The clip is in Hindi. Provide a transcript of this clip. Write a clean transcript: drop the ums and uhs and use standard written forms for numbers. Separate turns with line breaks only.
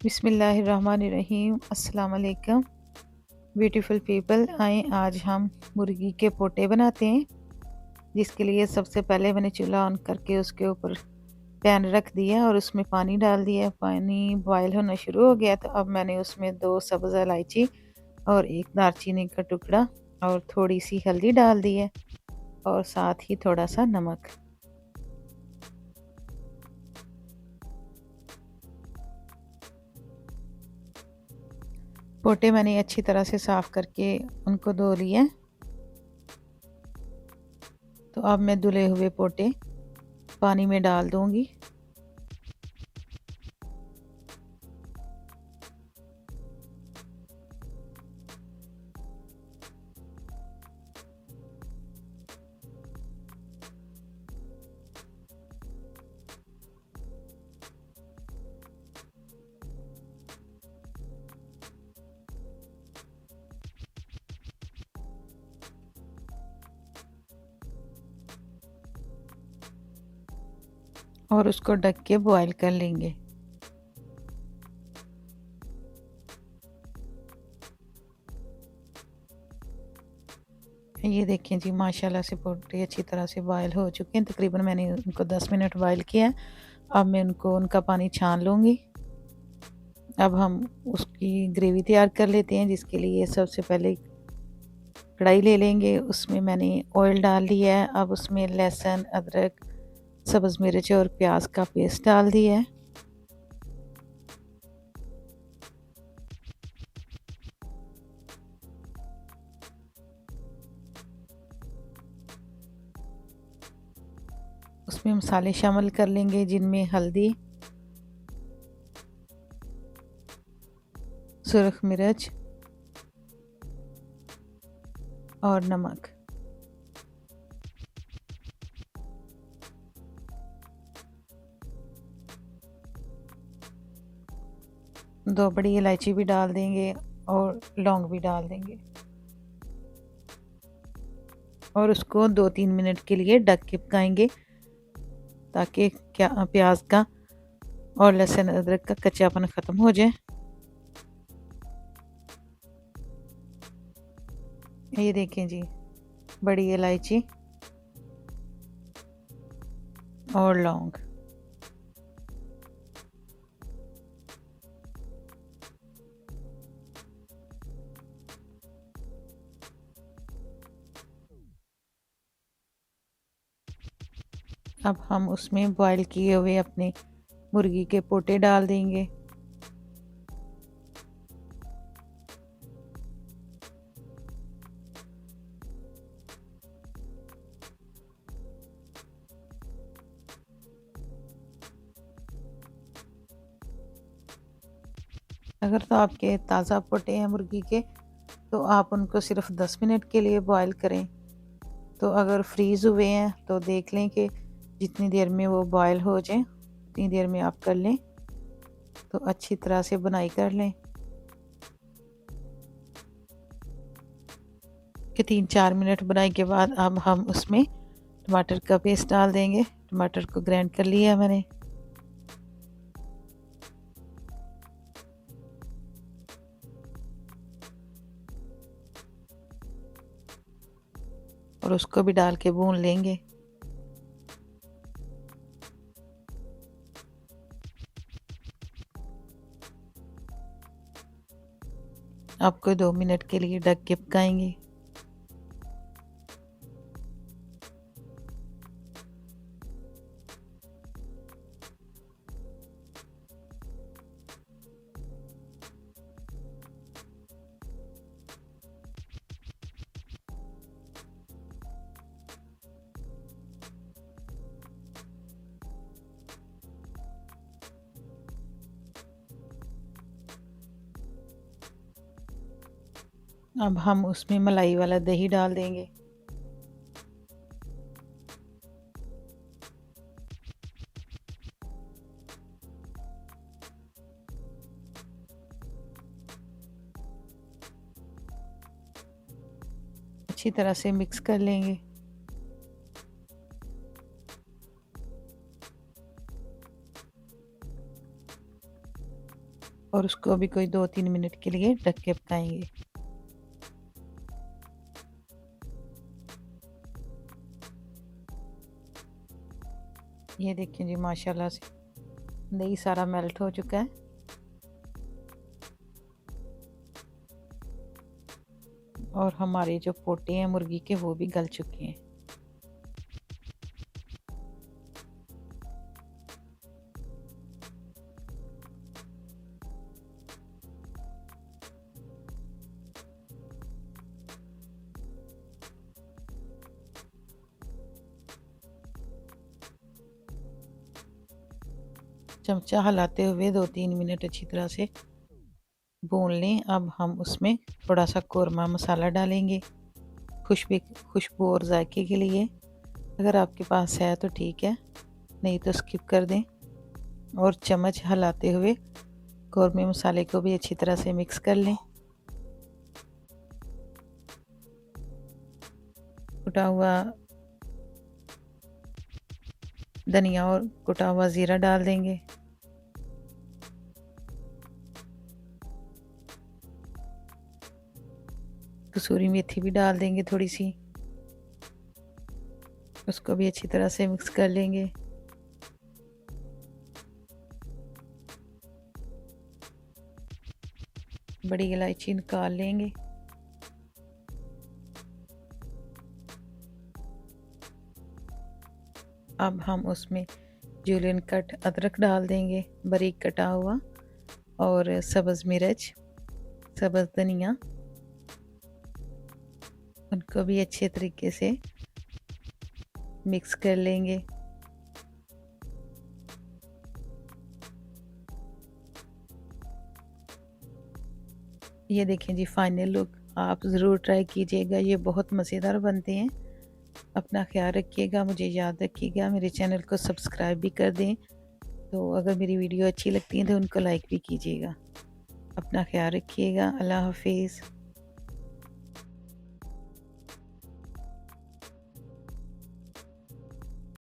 बिस्मिल्लाहिर्रहमानिर्रहीम। अस्सलाम वालेकुम ब्यूटीफुल पीपल। आए आज हम मुर्गी के पोटे बनाते हैं। जिसके लिए सबसे पहले मैंने चूल्हा ऑन करके उसके ऊपर पैन रख दिया और उसमें पानी डाल दिया। पानी बॉयल होना शुरू हो गया तो अब मैंने उसमें 2 सब्ज़ इलायची और 1 दालचीनी का टुकड़ा और थोड़ी सी हल्दी डाल दी है और साथ ही थोड़ा सा नमक। पोटे मैंने अच्छी तरह से साफ़ करके उनको धो लिया। तो अब मैं धुले हुए पोटे पानी में डाल दूंगी। और उसको ढक के बॉईल कर लेंगे। ये देखें जी, माशाल्लाह से पोटे अच्छी तरह से बॉयल हो चुके हैं। तकरीबन मैंने उनको 10 मिनट बॉयल किया। अब मैं उनका पानी छान लूँगी। अब हम उसकी ग्रेवी तैयार कर लेते हैं। जिसके लिए सबसे पहले कढ़ाई ले लेंगे। उसमें मैंने ऑयल डाल दिया है। अब उसमें लहसुन, अदरक, सब्ज़ मिर्च और प्याज का पेस्ट डाल दिया है। उसमें मसाले शामिल कर लेंगे जिनमें हल्दी, सुरख मिर्च और नमक। दो बड़ी इलायची भी डाल देंगे और लौंग भी डाल देंगे और उसको 2-3 मिनट के लिए ढक के पकाएंगे ताकि क्या प्याज का और लहसुन अदरक का कच्चापन ख़त्म हो जाए। ये देखें जी, बड़ी इलायची और लौंग। अब हम उसमें बॉईल किए हुए अपने मुर्गी के पोटे डाल देंगे। अगर तो आपके ताज़ा पोटे हैं मुर्गी के तो आप उनको सिर्फ 10 मिनट के लिए बॉईल करें। तो अगर फ्रीज़ हुए हैं तो देख लें कि जितनी देर में वो बॉईल हो जाए उतनी देर में आप कर लें। तो अच्छी तरह से बुनाई कर लें कि 3-4 मिनट बुनाई के बाद अब हम उसमें टमाटर का पेस्ट डाल देंगे। टमाटर को ग्राइंड कर लिया मैंने। और उसको भी डाल के भून लेंगे। आपको 2 मिनट के लिए ढक के पकाएंगे। अब हम उसमें मलाई वाला दही डाल देंगे। अच्छी तरह से मिक्स कर लेंगे। और उसको अभी कोई 2-3 मिनट के लिए ढक के पकाएंगे। ये देखिए जी माशाल्लाह से दही सारा मेल्ट हो चुका है और हमारे जो पोटे हैं मुर्गी के वो भी गल चुके हैं। चमचा हिलाते हुए 2-3 मिनट अच्छी तरह से भून लें। अब हम उसमें थोड़ा सा कोरमा मसाला डालेंगे खुशबू और जायके के लिए। अगर आपके पास है तो ठीक है, नहीं तो स्किप कर दें। और चम्मच हिलाते हुए कौरमे मसाले को भी अच्छी तरह से मिक्स कर लें। कुटा हुआ धनिया और कुटा हुआ ज़ीरा डाल देंगे। कसूरी मेथी भी डाल देंगे थोड़ी सी, उसको भी अच्छी तरह से मिक्स कर लेंगे। बड़ी इलायची निकाल लेंगे। अब हम उसमें जूलियन कट अदरक डाल देंगे बारीक कटा हुआ, और सब्ज़ मिर्च, सब्ज़ धनिया, उनको भी अच्छे तरीके से मिक्स कर लेंगे। ये देखें जी फाइनल लुक, आप ज़रूर ट्राई कीजिएगा, ये बहुत मज़ेदार बनते हैं। अपना ख्याल रखिएगा, मुझे याद रखिएगा, मेरे चैनल को सब्सक्राइब भी कर दें। तो अगर मेरी वीडियो अच्छी लगती है तो उनको लाइक भी कीजिएगा। अपना ख्याल रखिएगा। अल्लाह हाफिज़।